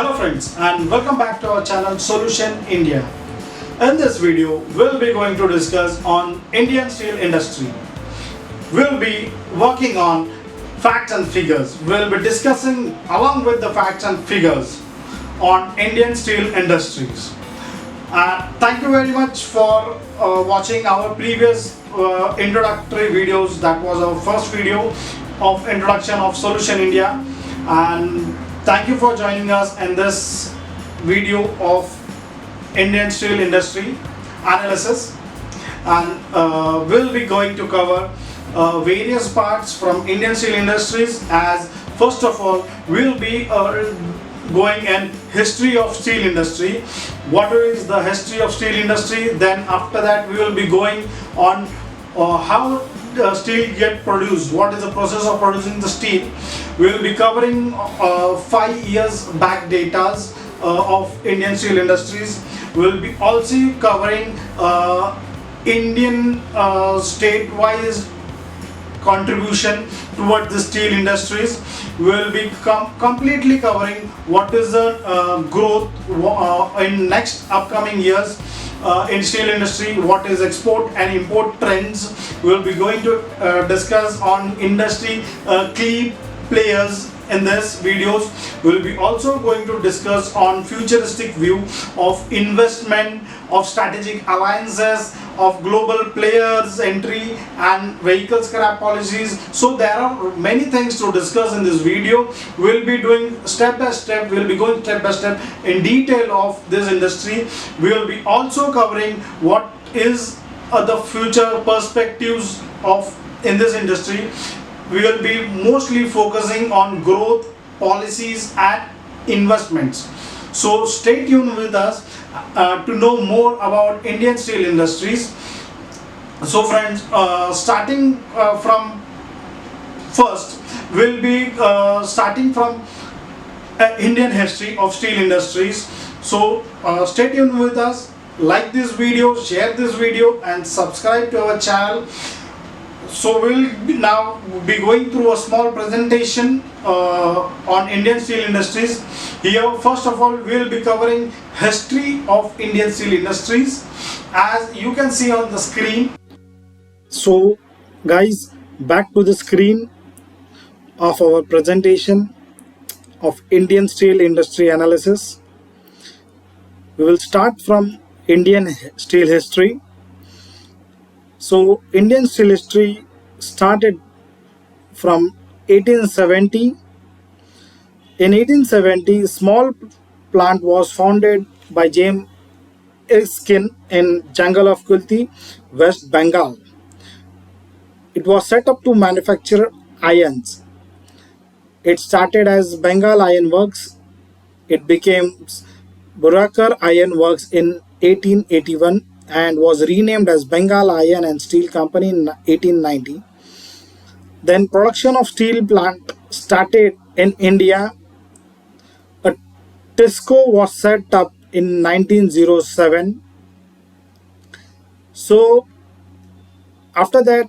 Hello friends and welcome back to our channel Solution India. In this video, we'll be going to discuss on Indian steel industry. We'll be working on facts and figures. We'll be discussing along with the facts and figures on Indian steel industries. Thank you very much for watching our previous introductory videos. That was our first video of introduction of Solution India, and thank you for joining us in this video of Indian steel industry analysis. And we'll be going to cover various parts from Indian steel industries. As first of all, we'll be going in history of steel industry. What is the history of steel industry? Then after that we will be going on how steel get produced, what is the process of producing the steel. We will be covering 5 years back datas of Indian steel industries. We will be also covering Indian state-wise contribution toward the steel industries. We will be completely covering what is the growth in next upcoming years in steel industry, what is export and import trends. We will be going to discuss on industry key players in this videos. We will be also going to discuss on futuristic view of investment, of strategic alliances, of global players entry and vehicle scrap policies. So there are many things to discuss in this video. We will be doing step by step. We will be going step by step in detail of this industry. We will be also covering what is the future perspectives of in this industry. We will be mostly focusing on growth, policies and investments. So stay tuned with us to know more about Indian steel industries. So friends, starting from first, we'll be starting from Indian history of steel industries. So stay tuned with us, like this video, share this video and subscribe to our channel. So we'll now be going through a small presentation on Indian steel industries. Here, first of all, we'll be covering history of Indian steel industries, as you can see on the screen. So guys, back to the screen of our presentation of Indian steel industry analysis. We will start from Indian steel history. So Indian steel history started from 1870. In 1870, small plant was founded by James Erskine in jungle of Kulti, West Bengal. It was set up to manufacture irons. It started as Bengal Iron Works. It became Burakar Iron Works in 1881 and was renamed as Bengal Iron and Steel Company in 1890. Then production of steel plant started in India. A TISCO was set up in 1907. So after that,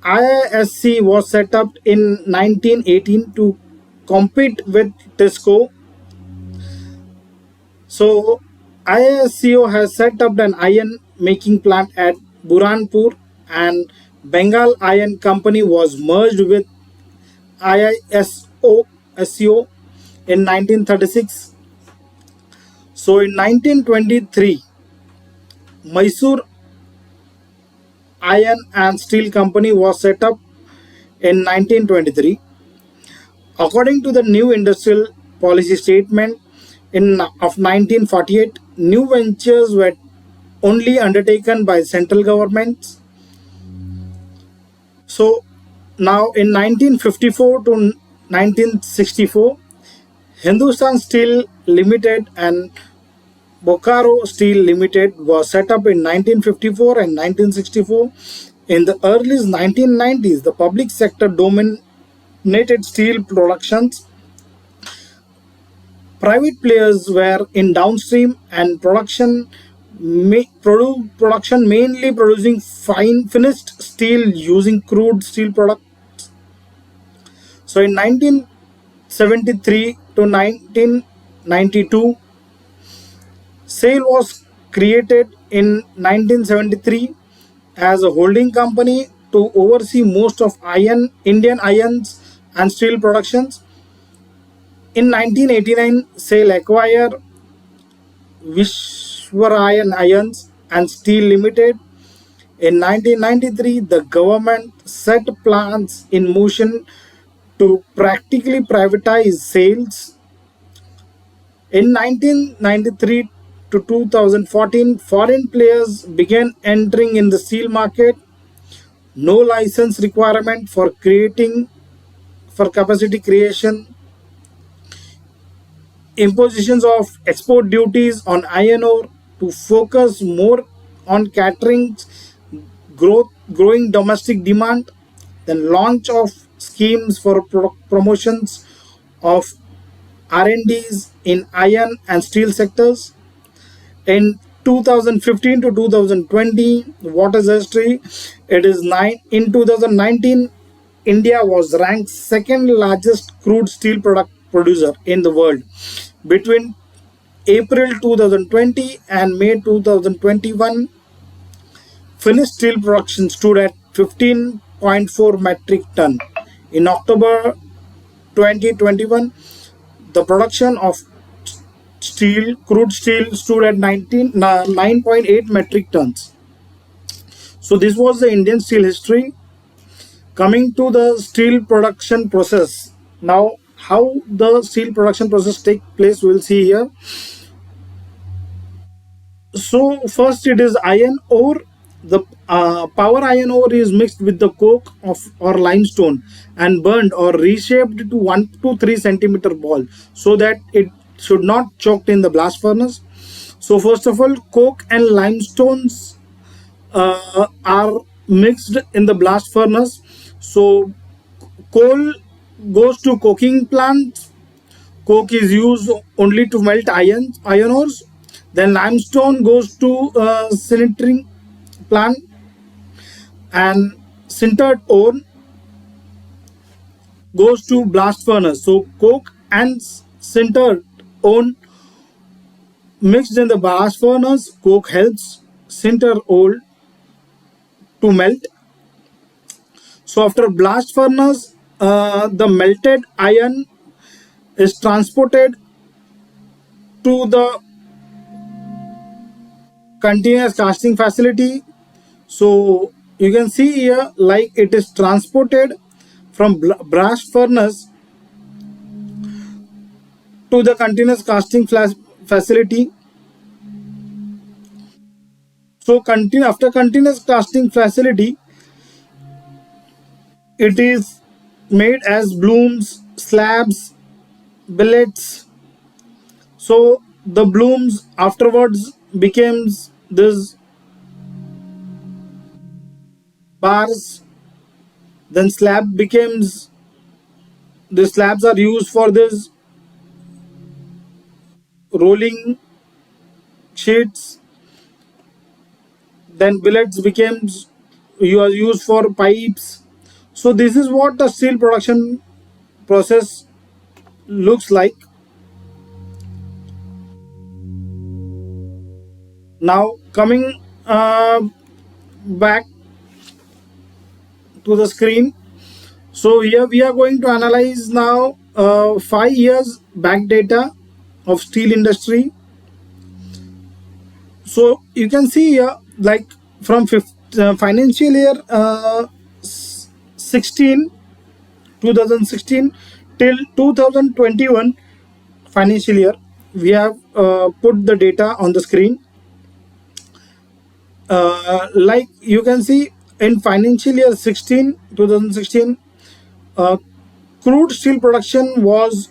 IISC was set up in 1918 to compete with TISCO. So IISCO has set up an iron making plant at Burhanpur, and Bengal Iron Company was merged with IISCO in 1936. So in 1923, Mysore Iron and Steel Company was set up in 1923. According to the new industrial policy statement of 1948, new ventures were only undertaken by central governments. So now in 1954 to 1964, Hindustan Steel Limited and Bokaro Steel Limited was set up in 1954 and 1964. In the early 1990s, the public sector dominated steel productions. Private players were in downstream and production mainly producing finished steel using crude steel products. So in 1973 to 19 1992. SAIL was created in 1973 as a holding company to oversee most of Indian irons and steel productions. In 1989, SAIL acquired Vishwarayan Irons and Steel Limited. In 1993, the government set plans in motion to practically privatize sales. In 1993 to 2014, foreign players began entering in the steel market. No license requirement for capacity creation, impositions of export duties on iron ore to focus more on catering growing domestic demand, then launch of schemes for promotions of R&Ds in iron and steel sectors. In 2015 to 2020, what is history? It is nine. In 2019, India was ranked second largest crude steel product producer in the world. Between April 2020 and May 2021, finished steel production stood at 15.4 metric ton. In October 2021, the production of crude steel stood at 9.8 metric tons. So this was the Indian steel history. Coming to the steel production process. Now, how the steel production process take place, we'll see here. So first it is iron ore. The power iron ore is mixed with the coke or limestone and burned or reshaped to 1 to 3 centimeter ball so that it should not choked in the blast furnace. So first of all, coke and limestones are mixed in the blast furnace. So coal goes to coking plants. Coke is used only to melt iron ores. Then limestone goes to sintering plant, and sintered ore goes to blast furnace. So coke and sintered ore mixed in the blast furnace. Coke helps sinter ore to melt. So after blast furnace, the melted iron is transported to the continuous casting facility. So you can see here like it is transported from blast furnace to the continuous casting facility. So after continuous casting facility, it is made as blooms, slabs, billets. So the blooms afterwards becomes this bars, then slab becomes, the slabs are used for this rolling sheets, then billets becomes you are used for pipes. So this is what the steel production process looks like. Now coming back to the screen. So here we are going to analyze now 5 years back data of steel industry. So you can see here like from financial year 16 2016 till 2021 financial year, we have put the data on the screen. Like you can see in financial year 2016, crude steel production was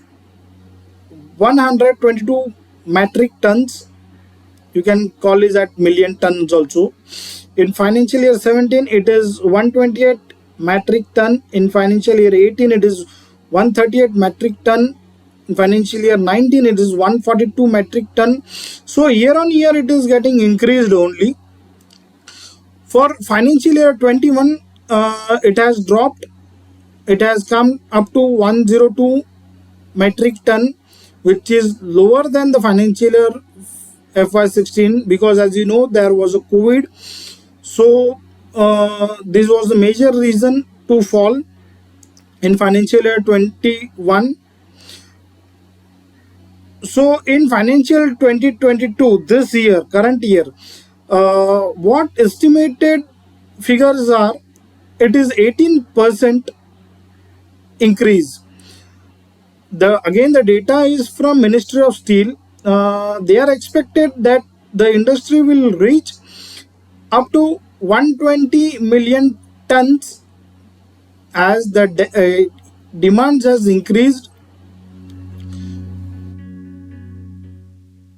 122 metric tons. You can call this at million tons also. In financial year 17, it is 128 metric ton. In financial year 18, it is 138 metric ton. In financial year 19, it is 142 metric ton. So year on year, it is getting increased only. For financial year 21, it has dropped. It has come up to 102 metric ton. which is lower than the financial year FY16, because as you know there was a COVID. So this was the major reason to fall in financial year 21. So in financial 2022, this year, current year, what estimated figures are, it is 18% increase. Again the data is from Ministry of Steel. They are expected that the industry will reach up to 120 million tons as the demand has increased.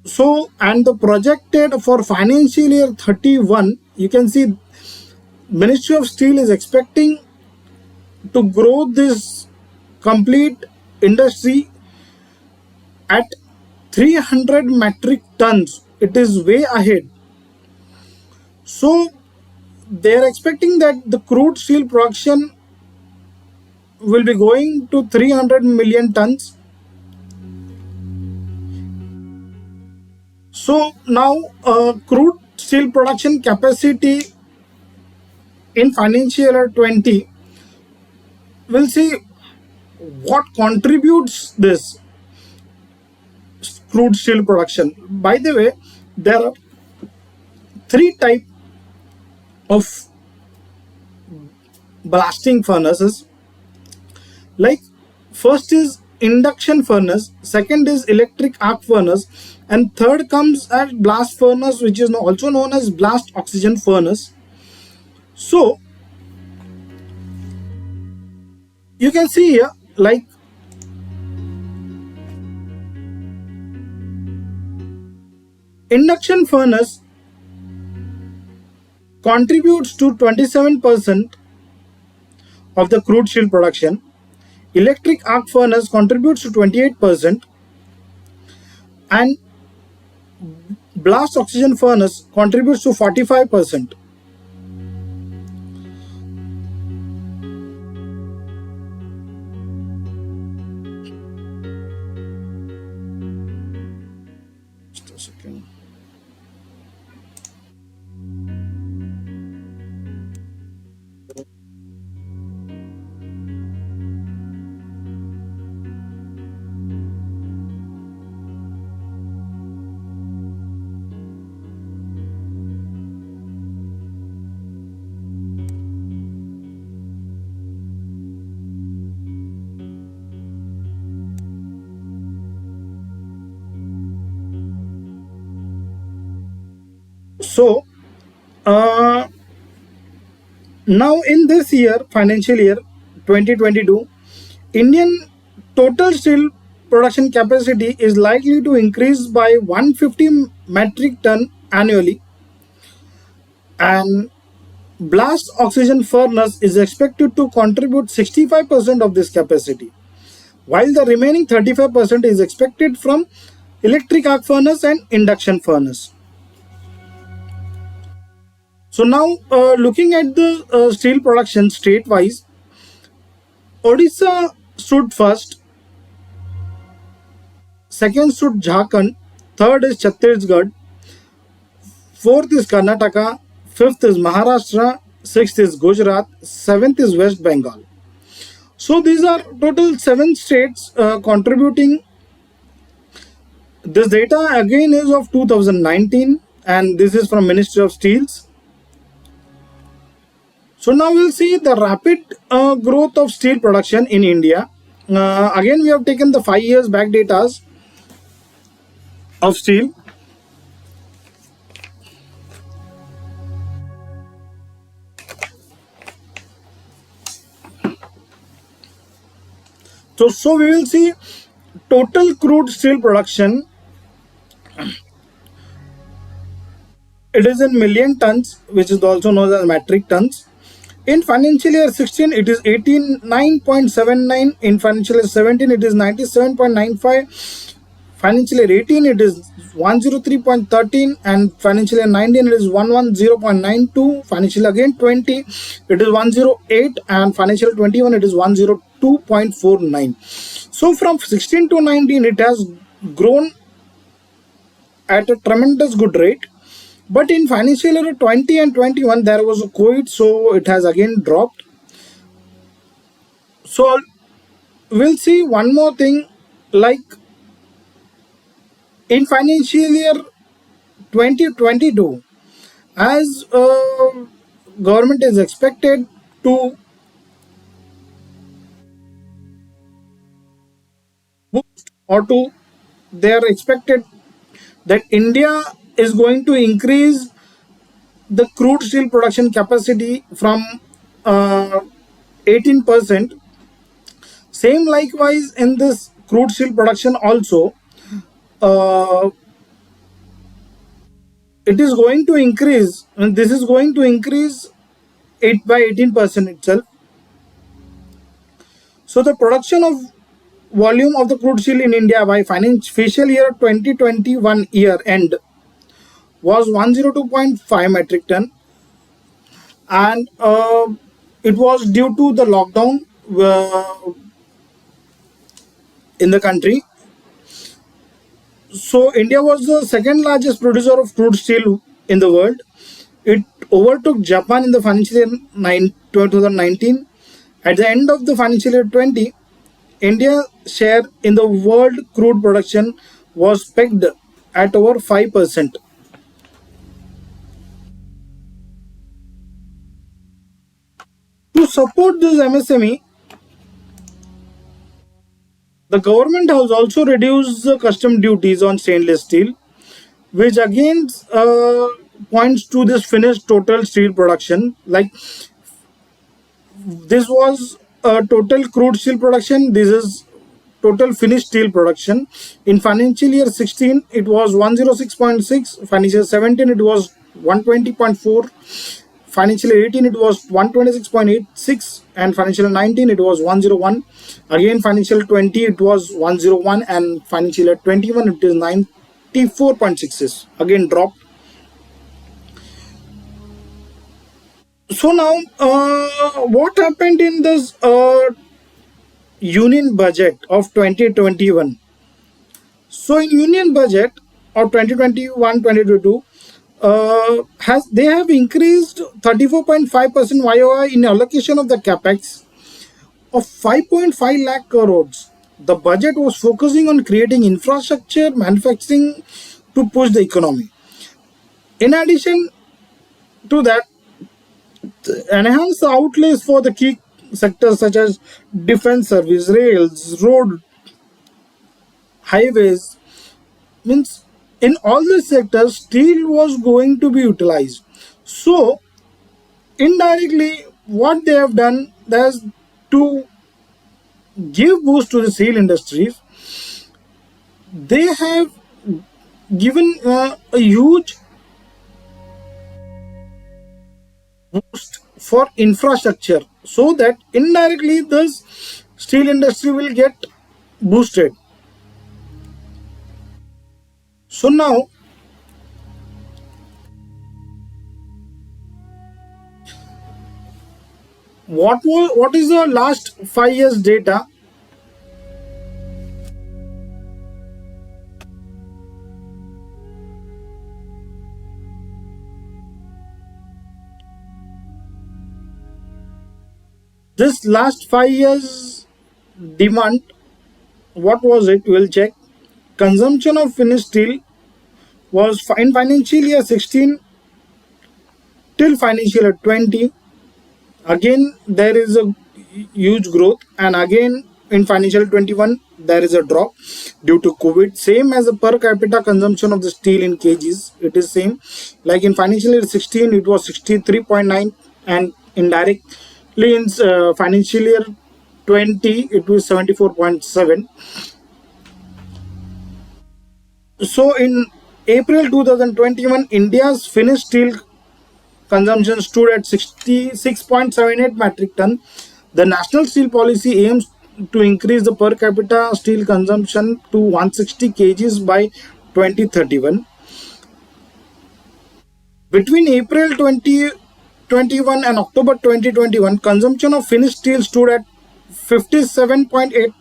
So, and the projected for financial year 31, you can see Ministry of Steel is expecting to grow this complete industry at 300 metric tons. It is way ahead. So they are expecting that the crude steel production will be going to 300 million tons. So now crude steel production capacity in financial year 20, we'll see what contributes this crude steel production. By the way, there are three types of blasting furnaces. Like first is induction furnace, second is electric arc furnace, and third comes as blast furnace, which is also known as blast oxygen furnace. So you can see here, like induction furnace contributes to 27% of the crude steel production. Electric arc furnace contributes to 28%, and blast oxygen furnace contributes to 45%. Just a second. So now in this year, financial year 2022, Indian total steel production capacity is likely to increase by 150 metric ton annually, and blast oxygen furnace is expected to contribute 65% of this capacity, while the remaining 35% is expected from electric arc furnace and induction furnace. So now looking at the steel production state-wise, Odisha stood first, second stood Jharkhand, third is Chhattisgarh, fourth is Karnataka, fifth is Maharashtra, sixth is Gujarat, seventh is West Bengal. So these are total 7 states contributing. This data again is of 2019, and this is from Ministry of Steels. So now we'll see the rapid growth of steel production in India. Again, we have taken the 5 years back data of steel. So we will see total crude steel production. It is in million tons, which is also known as metric tons. In financial year 16, it is 89.79. In financial year 17, it is 97.95. Financial year 18, it is 103.13, and financial year 19, it is 110.92. Financial year again 20, it is 108, and financial year 21, it is 102.49. So from 16 to 19, it has grown at a tremendous good rate. But in financial year 20 and 21, there was a COVID, so it has again dropped. So we'll see one more thing, like in financial year 2022, as government is expected to boost or to they are expected that India is going to increase the crude steel production capacity from uh, 18%. Same likewise in this crude steel production also, uh, it is going to increase, and this is going to increase it by 18% itself. So the production of volume of the crude steel in India by financial year 2021 year end was 102.5 metric ton, and it was due to the lockdown in the country. So India was the second largest producer of crude steel in the world. It overtook Japan in the financial year 2019. At the end of the financial year 20, India's share in the world crude production was pegged at over 5%. To support this MSME, the government has also reduced the custom duties on stainless steel, which again points to this finished total steel production. Like this was total crude steel production, this is total finished steel production. In financial year 16 it was 106.6, financial year 17 it was 120.4, financial year 18 it was 126.86, and financial year 19 it was 101. Again financial year 20 it was 101, and financial year 21 it is 94.6, again dropped. So now what happened in this union budget of 2021? So in union budget of 2021-2022, has they have increased 34.5% YOY in allocation of the capex of 5.5 lakh crores. The budget was focusing on creating infrastructure, manufacturing to push the economy. In addition to that, enhance the outlays for the key sectors such as defense service, rails, road, highways. Means in all these sectors, steel was going to be utilized. So indirectly, what they have done is to give boost to the steel industries. They have given a huge boost for infrastructure, so that indirectly this steel industry will get boosted. So now what is the last 5 years data? This last 5 years demand, what was it? We'll check. Consumption of finished steel was in financial year 16 till financial year 20. Again, there is a huge growth, and again in financial year 21 there is a drop due to COVID. Same as the per capita consumption of the steel in kgs, it is same. Like in financial year 16 it was 63.9, and indirectly in financial year 20 it was 74.7. So in April 2021, India's finished steel consumption stood at 66.78 metric ton. The national steel policy aims to increase the per capita steel consumption to 160 kgs by 2031. Between April 2021 and October 2021, consumption of finished steel stood at 57.89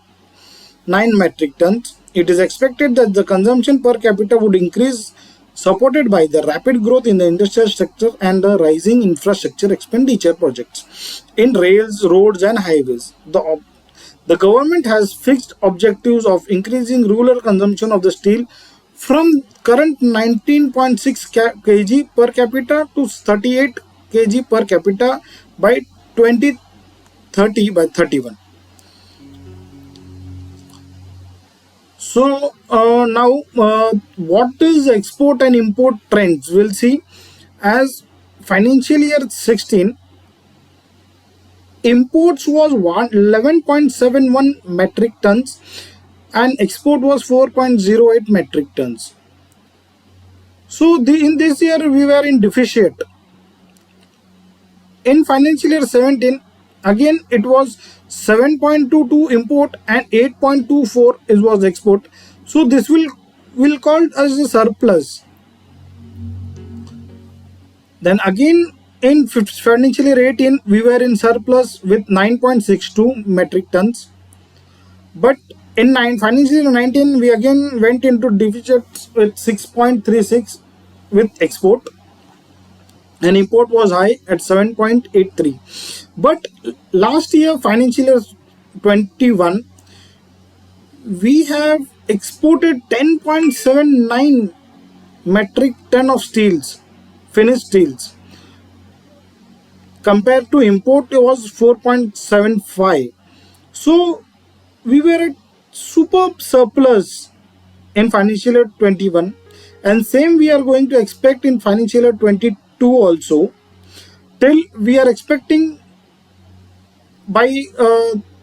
metric tons. it is expected that the consumption per capita would increase, supported by the rapid growth in the industrial sector and the rising infrastructure expenditure projects in rails, roads, and highways. The government has fixed objectives of increasing rural consumption of the steel from current 19.6 kg per capita to 38 kg per capita by 2030 by 31. So now what is export and import trends? We'll see. As financial year 16, imports was 11.71 metric tons and export was 4.08 metric tons. So in this year we were in deficit. In financial year 17, again it was 7.22 import and 8.24 was export. So this will called as a surplus. Then again in financial year 18 we were in surplus with 9.62 metric tons. But in financial year 19 we again went into deficit with 6.36 with export, and import was high at 7.83. But last year financial year 21 we have exported 10.79 metric ton of steels, finished steels, compared to import it was 4.75. So we were at superb surplus in financial year 21, and same we are going to expect in financial year 22 also, till we are expecting by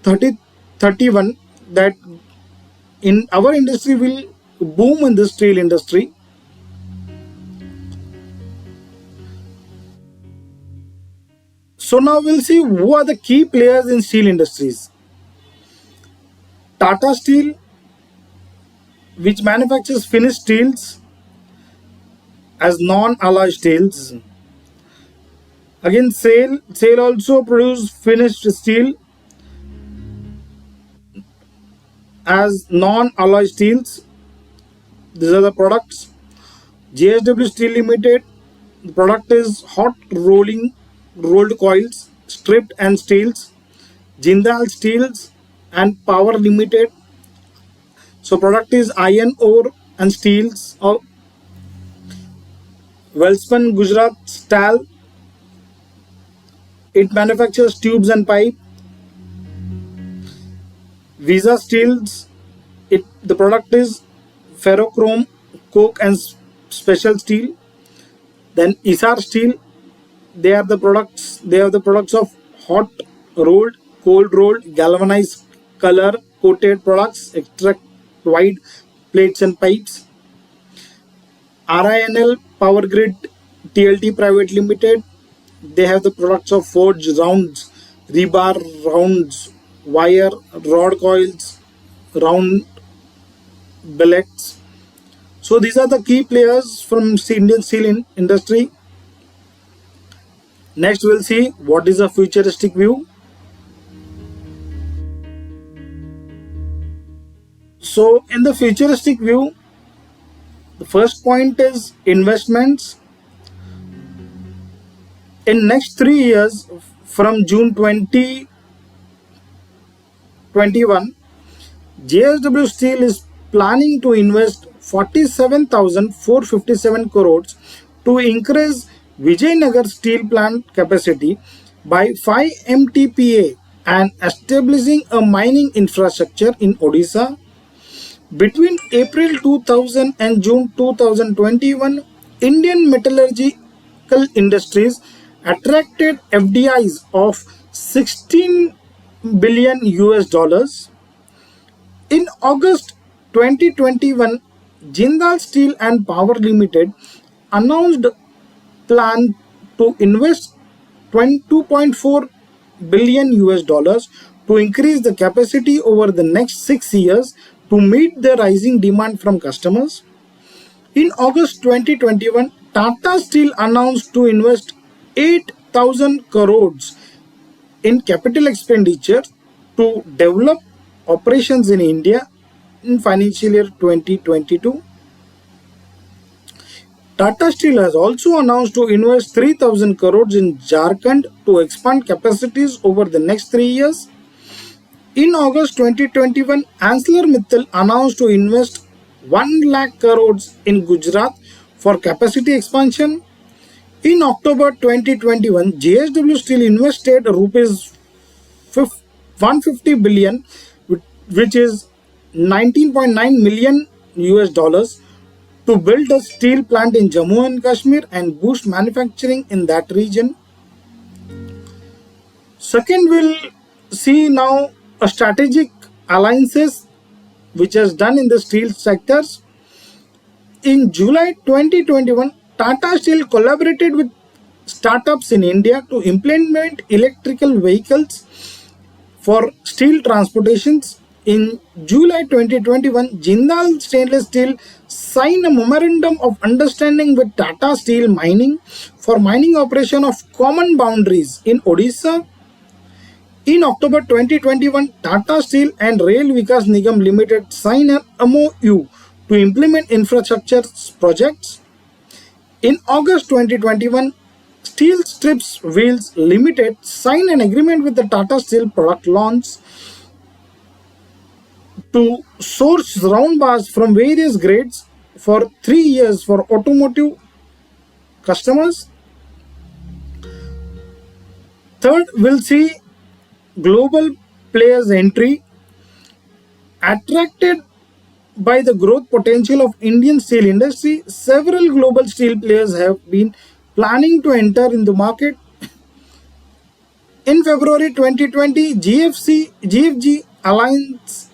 3031 that in our industry will boom in the steel industry. So now we'll see who are the key players in steel industries. Tata Steel, which manufactures finished steels as non-alloy steels. Again, SAIL also produce finished steel as non-alloy steels. These are the products. JSW Steel Limited, the product is hot rolled coils, stripped and steels. Jindal Steels and Power Limited, so product is iron ore and steels. Welspun Gujarat Stahl, it manufactures tubes and pipe. Visa Steels, the product is ferrochrome, coke and special steel. Then Isar Steel, they have the products of hot rolled, cold rolled, galvanized, color coated products, extract wide plates and pipes. RINL Power Grid TLT Private Limited, they have the products of forged rounds, rebar rounds, wire, rod coils, round billets. So these are the key players from Indian steel industry. Next we'll see what is a futuristic view. So in the futuristic view, the first point is investments. In next 3 years, from June 2021, JSW Steel is planning to invest 47,457 crores to increase Vijayanagar steel plant capacity by 5 MTPA and establishing a mining infrastructure in Odisha. Between April 2000 and June 2021, Indian metallurgical industries attracted FDIs of 16 billion US dollars. In August 2021, Jindal Steel and Power Limited announced plan to invest 22.4 billion US dollars to increase the capacity over the next 6 years to meet the rising demand from customers. In August 2021, Tata Steel announced to invest 8,000 crores in capital expenditure to develop operations in India in financial year 2022. Tata Steel has also announced to invest 3,000 crores in Jharkhand to expand capacities over the next 3 years. In August 2021, ArcelorMittal announced to invest 1 lakh crores in Gujarat for capacity expansion. In October 2021, JSW Steel invested rupees 150 billion, which is 19.9 million US dollars, to build a steel plant in Jammu and Kashmir and boost manufacturing in that region. Second, we'll see now a strategic alliances which has done in the steel sectors. In July 2021, Tata Steel collaborated with startups in India to implement electrical vehicles for steel transportations. In July 2021, Jindal Stainless Steel signed a memorandum of understanding with Tata Steel Mining for mining operation of common boundaries in Odisha. In October 2021, Tata Steel and Rail Vikas Nigam Limited signed an MOU to implement infrastructure projects. In August 2021, Steel Strips Wheels Limited signed an agreement with the Tata Steel product launch to source round bars from various grades for 3 years for automotive customers. Third, we'll see global players entry. Attracted by the growth potential of Indian steel industry, several global steel players have been planning to enter in the market. In February 2020, GFG Alliance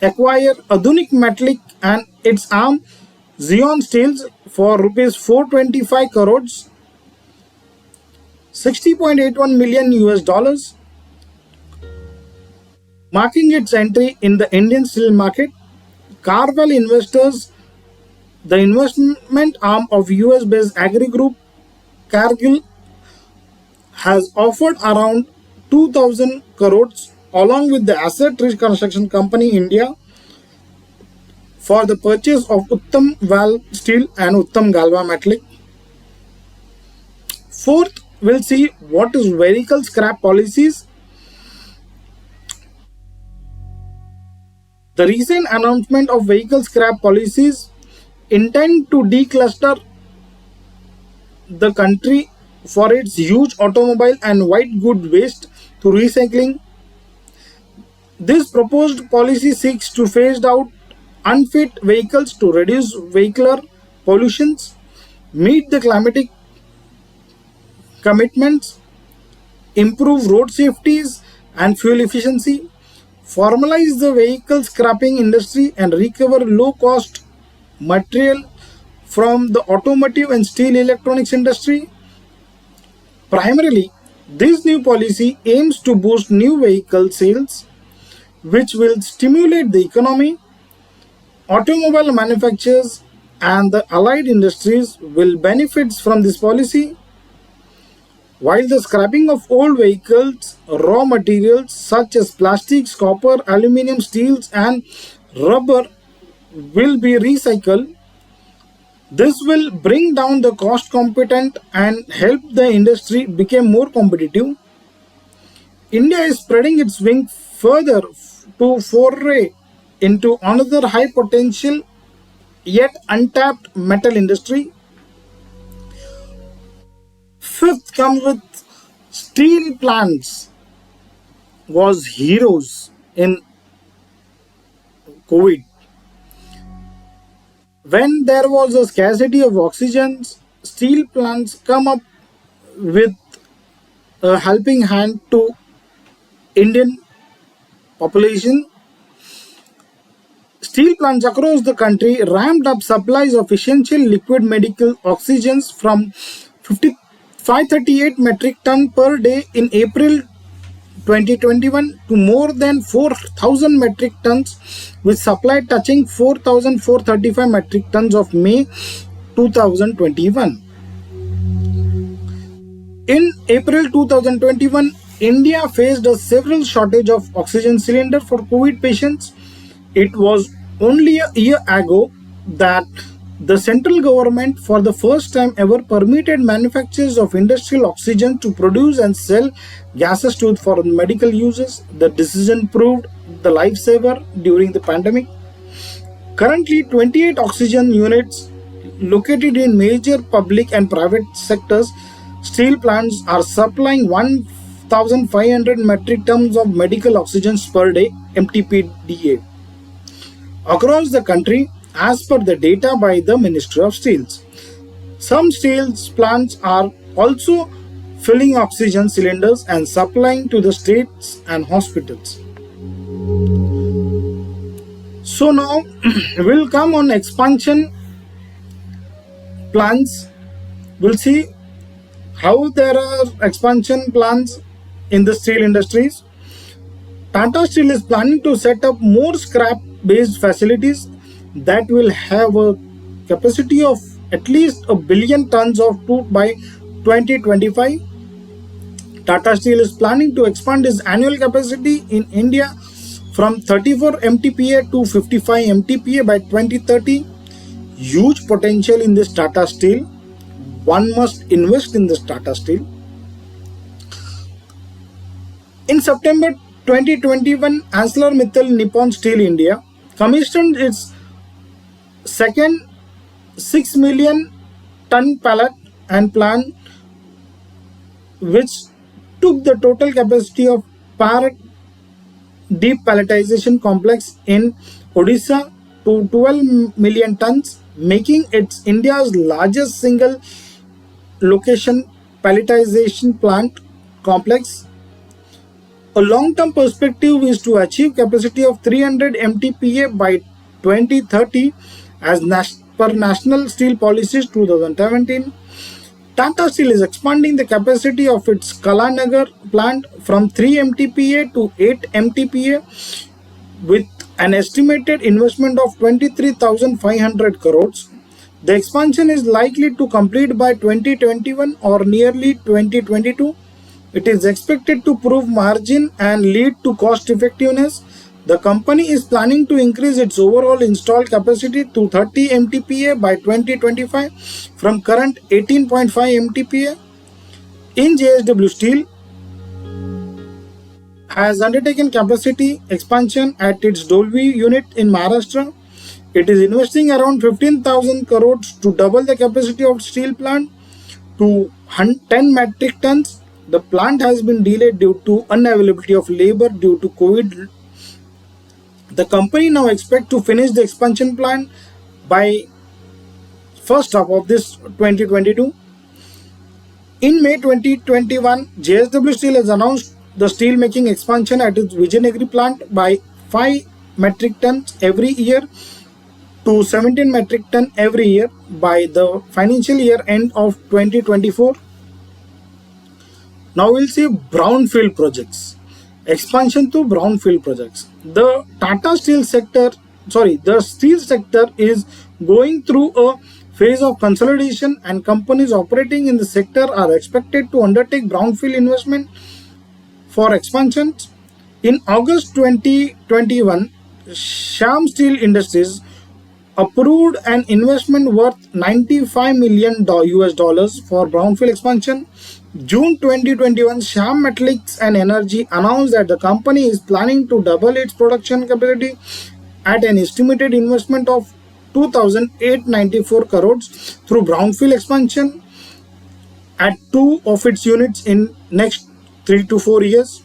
acquired Adunik Metallic and its arm Zion Steels for rupees 425 crores, 60.81 million US dollars, marking its entry in the Indian steel market. Carvel Investors, the investment arm of US-based agri group Cargill, has offered around 2,000 crores along with the asset reconstruction company India for the purchase of Uttam Val Steel and Uttam Galva Metallic. Fourth, we'll see what is vehicle scrap policies. The recent announcement of vehicle scrap policies intend to decluster the country for its huge automobile and white good waste to recycling. This proposed policy seeks to phase out unfit vehicles to reduce vehicular pollutions, meet the climatic commitments, improve road safeties and fuel efficiency, formalize the vehicle scrapping industry and recover low-cost material from the automotive and steel electronics industry. Primarily, this new policy aims to boost new vehicle sales, which will stimulate the economy. Automobile manufacturers and the allied industries will benefit from this policy, while the scrapping of old vehicles, raw materials such as plastics, copper, aluminum, steels and rubber will be recycled. This will bring down the cost competent and help the industry become more competitive. India is spreading its wing further to foray into another high potential yet untapped metal industry. Fifth comes with steel plants was heroes in COVID. When there was a scarcity of oxygen, steel plants come up with a helping hand to Indian population. Steel plants across the country ramped up supplies of essential liquid medical oxygens from 538 metric ton per day in April 2021 to more than 4,000 metric tons, with supply touching 4,435 metric tons of May 2021. In April 2021, India faced a several shortage of oxygen cylinder for COVID patients. It was only a year ago that the central government for the first time ever permitted manufacturers of industrial oxygen to produce and sell gases for medical uses. The decision proved the lifesaver during the pandemic. Currently, 28 oxygen units located in major public and private sectors steel plants are supplying 1,500 metric tons of medical oxygen per day (MTPDA) across the country as per the data by the Ministry of Steels. Some steel plants are also filling oxygen cylinders and supplying to the states and hospitals. So now we'll come on expansion plans. We'll see how there are expansion plans in the steel industries. Tata Steel is planning to set up more scrap-based facilities that will have a capacity of at least a billion tons of crude by 2025. Tata Steel is planning to expand its annual capacity in India from 34 MTPA to 55 MTPA by 2030. Huge potential in this Tata Steel. One must invest in this Tata Steel. In September 2021, ArcelorMittal Nippon Steel India commissioned its second 6 million ton pallet and plant, which took the total capacity of Bharat Deep Palletization Complex in Odisha to 12 million tons, making it India's largest single location palletization plant complex. A long-term perspective is to achieve capacity of 300 MTPA by 2030 as per National Steel Policies 2017. Tata Steel is expanding the capacity of its Kalanagar plant from 3 MTPA to 8 MTPA with an estimated investment of 23,500 crores. The expansion is likely to complete by 2021 or nearly 2022. It is expected to prove margin and lead to cost effectiveness. The company is planning to increase its overall installed capacity to 30 MTPA by 2025 from current 18.5 MTPA. In JSW Steel has undertaken capacity expansion at its Dolvi unit in Maharashtra. It is investing around 15,000 crores to double the capacity of steel plant to 10 metric tons. The plant has been delayed due to unavailability of labor due to COVID. The company now expects to finish the expansion plan by first half of this 2022. In May 2021, JSW Steel has announced the steel making expansion at its Vijayanagari plant by 5 metric tons every year to 17 metric ton every year by the financial year end of 2024. Now we'll see brownfield projects. Expansion to brownfield projects. The steel sector is going through a phase of consolidation and companies operating in the sector are expected to undertake brownfield investment for expansions. In August 2021, Shyam Steel Industries approved an investment worth $95 million for brownfield expansion. June 2021, Shyam Metalics and Energy announced that the company is planning to double its production capacity at an estimated investment of 2,894 crores through brownfield expansion at 2 of its units in next 3 to 4 years.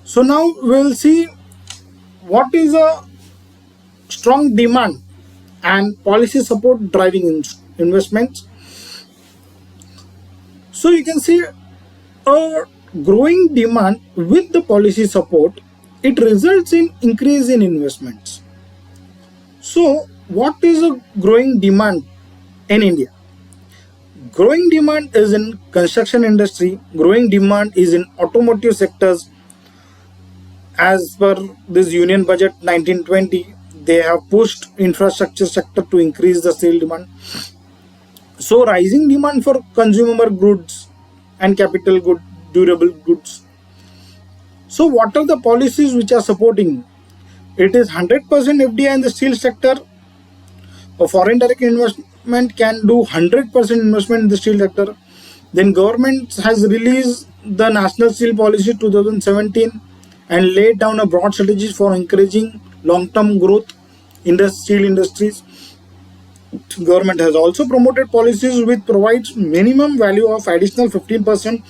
So now we'll see what is a strong demand and policy support driving investments. So you can see a growing demand with the policy support, it results in increase in investments. So what is a growing demand in India? Growing demand is in construction industry, growing demand is in automotive sectors. As per this Union Budget 1920, they have pushed infrastructure sector to increase the sale demand. So rising demand for consumer goods and capital good, durable goods. So what are the policies which are supporting? It is 100% FDI in the steel sector. A foreign direct investment can do 100% investment in the steel sector. Then government has released the National Steel Policy 2017 and laid down a broad strategy for encouraging long-term growth in the steel industries. Government has also promoted policies which provides minimum value of additional 15%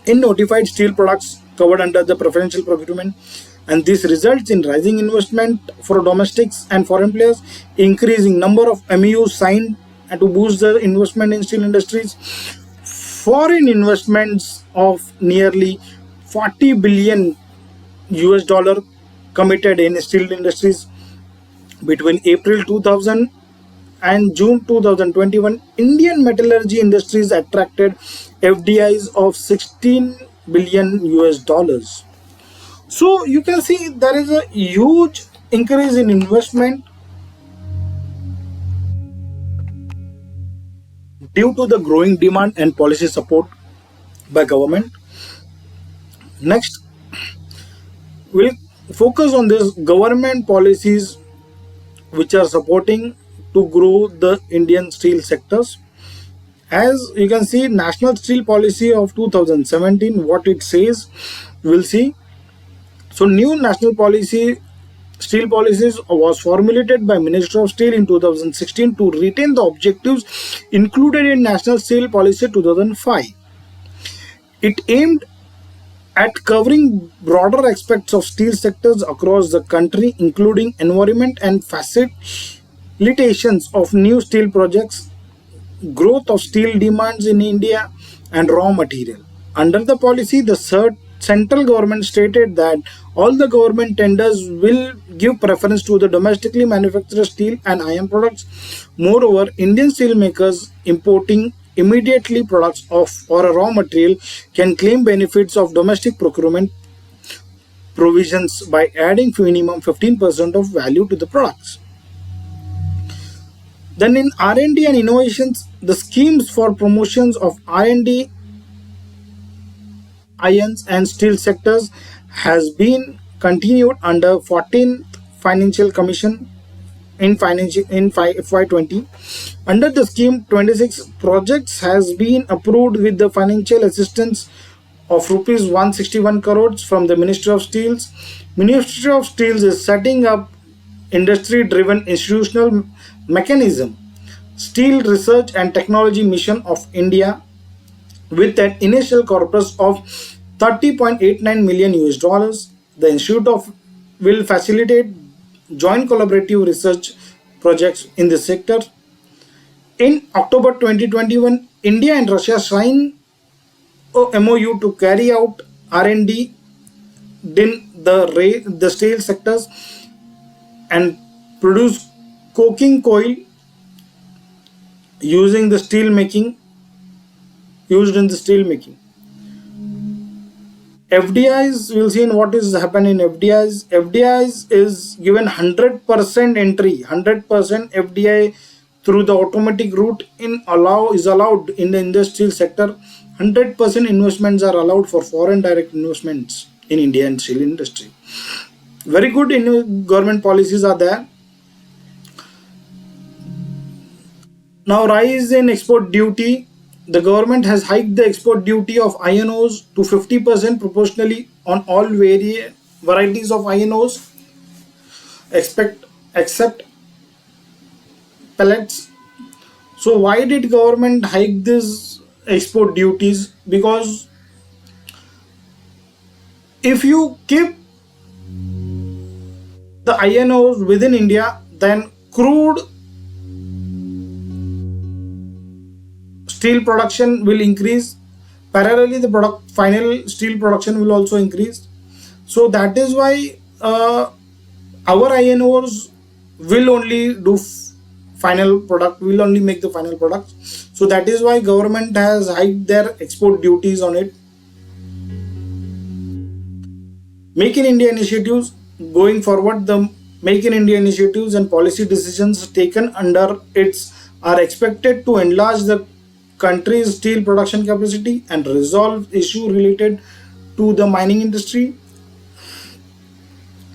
in notified steel products covered under the preferential procurement, and this results in rising investment for domestics and foreign players, increasing number of MOUs signed and to boost the investment in steel industries. Foreign investments of nearly 40 billion US dollar committed in steel industries between April 2000 and June 2021. Indian metallurgy industries attracted FDIs of 16 billion US dollars. So you can see there is a huge increase in investment due to the growing demand and policy support by government. Next, we'll focus on this government policies which are supporting to grow the Indian steel sectors. As you can see, National Steel Policy of 2017, what it says, we'll see. So new national policy steel policies was formulated by Minister of Steel in 2016 to retain the objectives included in National Steel Policy 2005. It aimed at covering broader aspects of steel sectors across the country, including environment and facilitations of new steel projects, growth of steel demands in India, and raw material. Under the policy, the central government stated that all the government tenders will give preference to the domestically manufactured steel and iron products. Moreover, Indian steel makers importing immediately products of or a raw material can claim benefits of domestic procurement provisions by adding minimum 15% of value to the products. Then in R&D and innovations, the schemes for promotions of R&D, irons and steel sectors has been continued under 14th Financial Commission in FY20. Under the scheme, 26 projects has been approved with the financial assistance of rupees 161 crores from the Ministry of Steels. Ministry of Steels is setting up industry-driven institutional mechanism, Steel Research and Technology Mission of India, with an initial corpus of 30.89 million US dollars. The institute will facilitate joint collaborative research projects in the sector. In October 2021, India and Russia signed a MOU to carry out R&D in the steel sectors and produce coking coal using the steel making used in the steel making. FDIs, we'll see in what is happening in FDIs. FDIs is given 100% entry, 100% FDI through the automatic route is allowed in the industrial sector. 100% investments are allowed for foreign direct investments in Indian steel industry. Very good government policies are there. Now, rise in export duty. The government has hiked the export duty of iron ores to 50% proportionally on all varieties of iron ores except pellets. So why did government hike these export duties? Because if you keep the iron ores within India, then crude steel production will increase. Parallelly, the final steel production will also increase. So that is why our iron ores will only do final product, will only make the final product. So that is why government has hiked their export duties on it. Make in India initiatives. Going forward, the Make in India initiatives and policy decisions taken under its are expected to enlarge the country's steel production capacity and resolve issues related to the mining industry.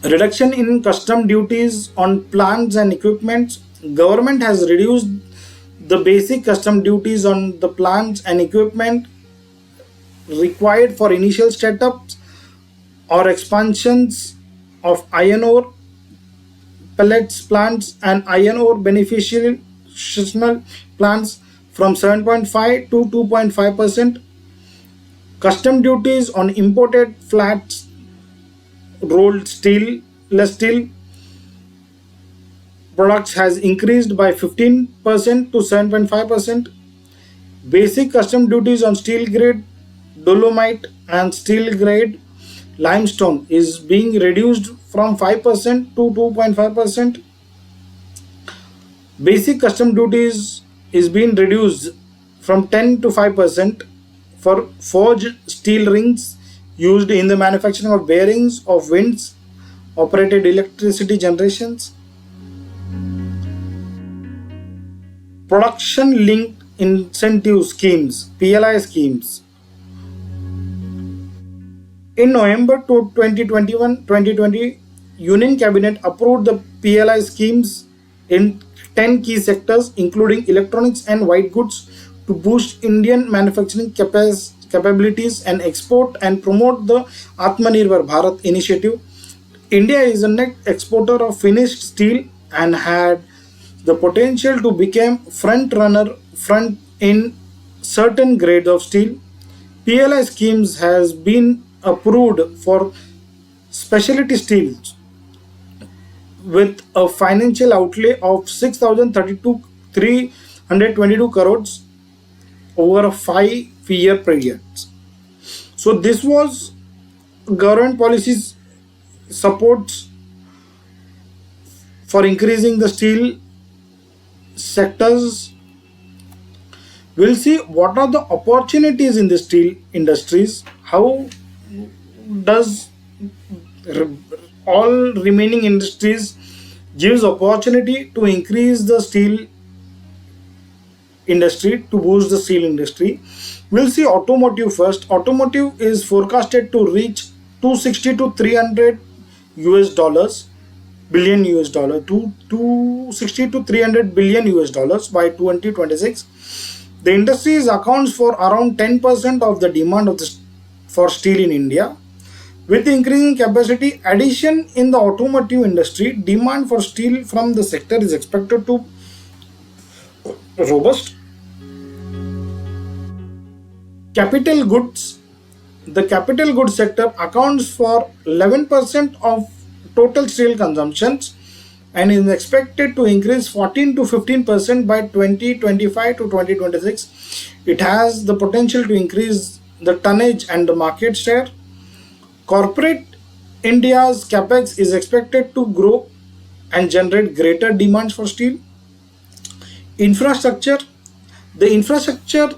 Reduction in custom duties on plants and equipment. Government has reduced the basic custom duties on the plants and equipment required for initial startups or expansions of iron ore pellets plants and iron ore beneficial plants from 7.5 to 2.5%. Custom duties on imported flat rolled steel, less steel products has increased by 15% to 7.5%. Basic custom duties on steel grade dolomite and steel grade limestone is being reduced from 5% to 2.5%. Basic custom duties is being reduced from 10 to 5% for forged steel rings used in the manufacturing of bearings of winds operated electricity generations. Production linked incentive schemes, PLI schemes. In November 2020, Union Cabinet approved the PLI schemes in 10 key sectors, including electronics and white goods, to boost Indian manufacturing capabilities and export and promote the Atmanirbhar Bharat initiative. India is a net exporter of finished steel and had the potential to become front in certain grades of steel. PLI schemes has been approved for specialty steels with a financial outlay of 6,032 322 crores over a 5-year period. So this was government policies supports for increasing the steel sectors. We'll see what are the opportunities in the steel industries. How does r- all remaining industries gives opportunity to increase the steel industry, to boost the steel industry. We'll see automotive first. Automotive is forecasted to reach 260 to 300 US dollars billion US dollar to 260 to 300 billion US dollars by 2026. The industry accounts for around 10% of the demand of for steel in India. With increasing capacity addition in the automotive industry, demand for steel from the sector is expected to robust. Capital goods. The capital goods sector accounts for 11% of total steel consumptions and is expected to increase 14 to 15% by 2025 to 2026. It has the potential to increase the tonnage and the market share. Corporate India's capex is expected to grow and generate greater demands for steel. Infrastructure. The infrastructure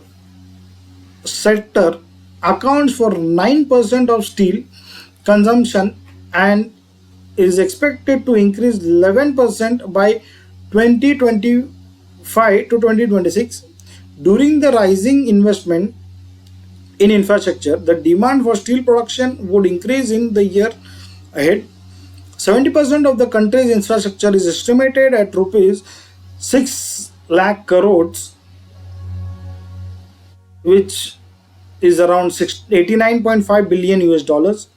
sector accounts for 9% of steel consumption and is expected to increase 11% by 2025 to 2026. During the rising investment in infrastructure, the demand for steel production would increase in the year ahead. 70% of the country's infrastructure is estimated at rupees 6 lakh crores, which is around 89.5 billion US dollars,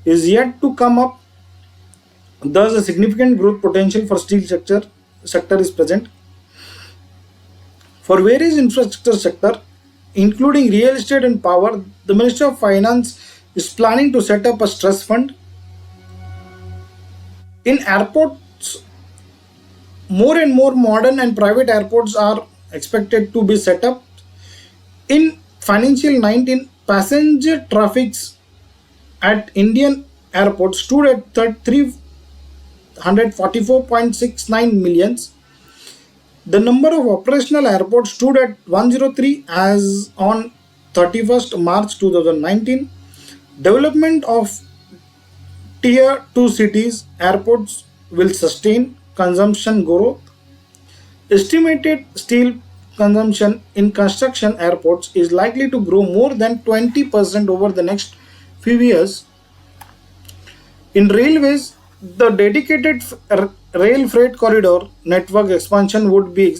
is yet to come up. Thus, a significant growth potential for steel sector is present. For various infrastructure sector, including real estate and power, the Ministry of Finance is planning to set up a trust fund. In airports, more and more modern and private airports are expected to be set up. In financial 19, passenger traffics at Indian airports stood at 344.69 millions. The number of operational airports stood at 103 as on 31st March 2019. Development of Tier 2 cities airports will sustain consumption growth. Estimated steel consumption in construction airports is likely to grow more than 20% over the next few years. In railways, The dedicated rail freight corridor network expansion would be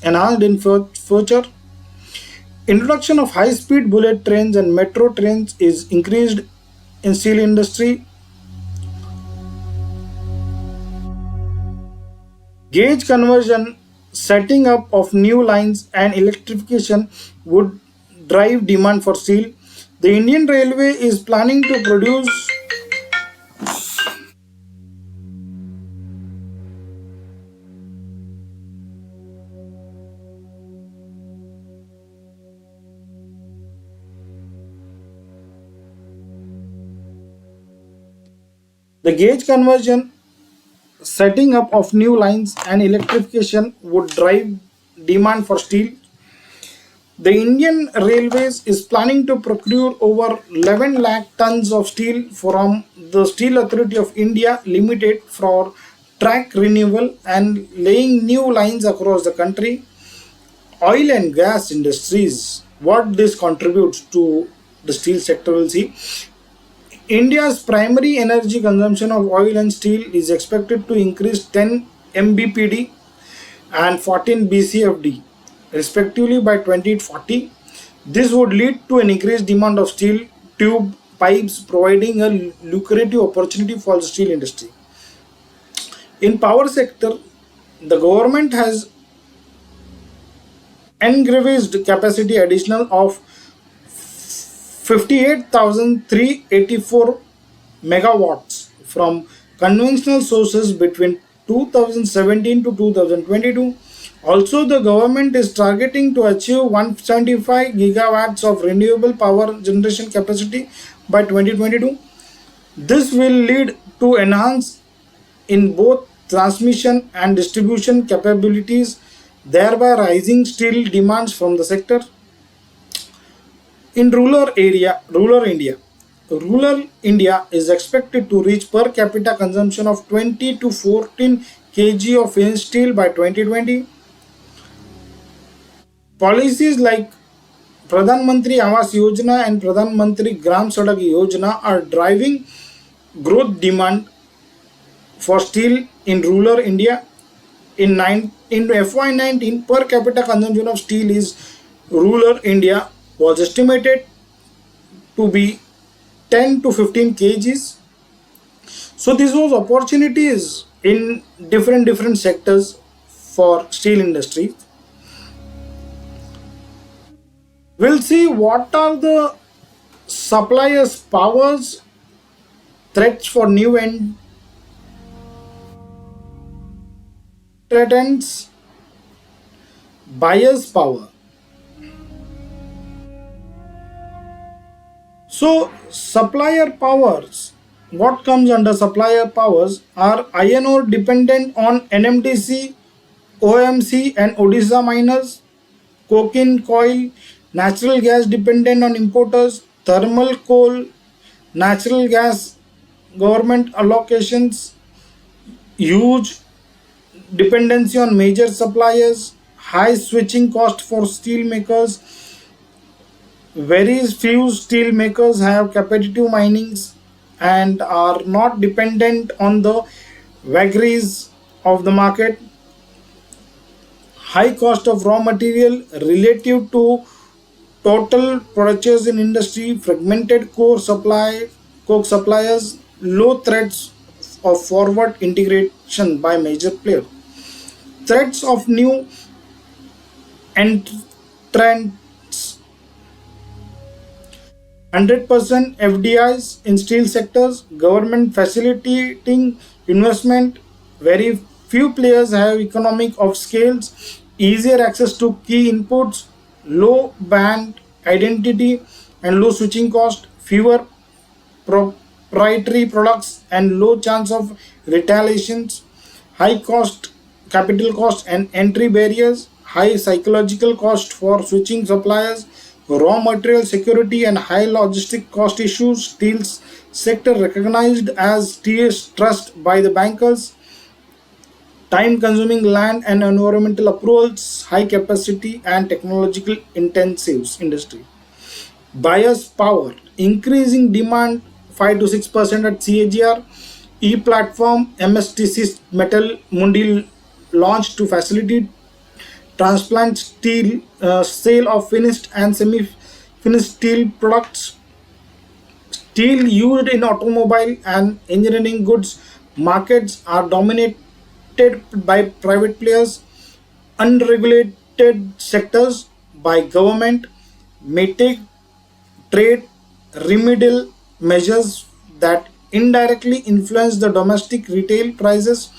enhanced in future. Introduction of high-speed bullet trains and metro trains is increased in steel industry. Gauge conversion, setting up of new lines and electrification would drive demand for steel. The Indian Railway is planning to produce the gauge conversion, setting up of new lines and electrification would drive demand for steel. The Indian Railways is planning to procure over 11 lakh tons of steel from the Steel Authority of India Limited for track renewal and laying new lines across the country. Oil and gas industries, what this contributes to the steel sector, will see. India's primary energy consumption of oil and steel is expected to increase 10 mbpd and 14 bcfd respectively by 2040. This would lead to an increased demand of steel tube pipes, providing a lucrative opportunity for the steel industry. In power sector, the government has envisaged capacity additional of 58,384 megawatts from conventional sources between 2017 to 2022. Also, the government is targeting to achieve 175 gigawatts of renewable power generation capacity by 2022. This will lead to enhance in both transmission and distribution capabilities, thereby rising steel demands from the sector. In rural India is expected to reach per capita consumption of 20 to 14 kg of finished steel by 2020. Policies like Pradhan Mantri Awas Yojana and Pradhan Mantri Gram Sadak Yojana are driving growth demand for steel in rural India. In FY19, per capita consumption of steel is rural India was estimated to be 10 to 15 kgs. So this was opportunities in different sectors for steel industry. We'll see what are the suppliers' powers, threats for new entrants, buyers' power. So, supplier powers, what comes under supplier powers are iron ore dependent on NMDC, OMC, and Odisha miners, coking coal, natural gas dependent on importers, thermal coal, natural gas, government allocations, huge dependency on major suppliers, high switching cost for steel makers. Very few steel makers have competitive minings and are not dependent on the vagaries of the market. High cost of raw material relative to total purchase in industry, fragmented coke suppliers, low threats of forward integration by major players. Threats of new entrants, 100% FDIs in steel sectors, government facilitating investment, very few players have economic of scales, easier access to key inputs, low band identity and low switching cost, fewer proprietary products and low chance of retaliations, high cost capital cost and entry barriers, high psychological cost for switching suppliers, raw material security and high logistic cost issues, steel sector recognized as TS trust by the bankers, time consuming land and environmental approvals, high capacity and technological intensive industry. Buyers power, increasing demand 5 to 6% at CAGR, e-platform MSTC Metal Mundi launched to facilitate transplant steel sale of finished and semi-finished steel products. Steel used in automobile and engineering goods markets are dominated by private players. Unregulated sectors by government may take trade remedial measures that indirectly influence the domestic retail prices.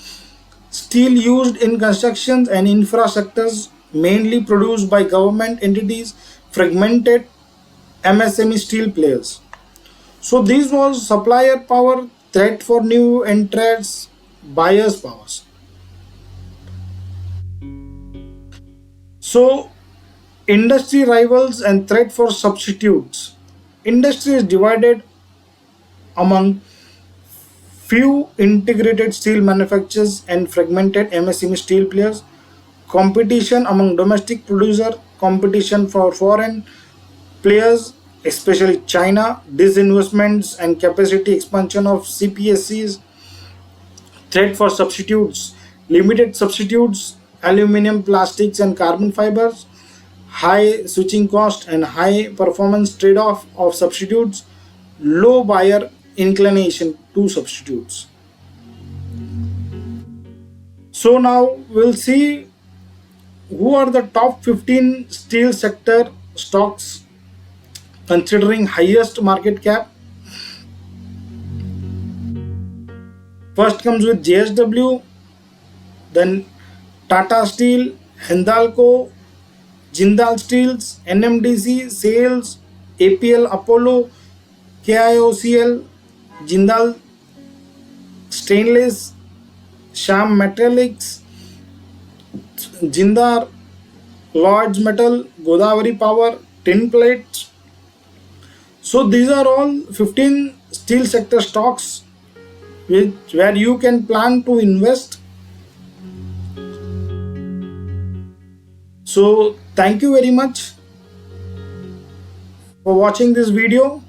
Steel used in constructions and infrastructures, mainly produced by government entities, fragmented MSME steel players. So this was supplier power, threat for new entrants, buyers powers. So industry rivals and threat for substitutes. Industry is divided among few integrated steel manufacturers and fragmented MSME steel players. Competition among domestic producer, competition for foreign players, especially China, disinvestments and capacity expansion of CPSCs, threat for substitutes, limited substitutes, aluminum, plastics, and carbon fibers, high switching cost and high performance trade off of substitutes, low buyer inclination to substitutes. So now we'll see who are the top 15 steel sector stocks considering highest market cap. First comes with JSW, then Tata Steel, Hindalco, Jindal Steels, NMDC, Sales, APL Apollo, KIOCL, Jindal Stainless, Sham Metallics, Jindar, Lords Metal, Godavari Power, Tin Plates. So these are all 15 steel sector stocks where you can plan to invest. So thank you very much for watching this video.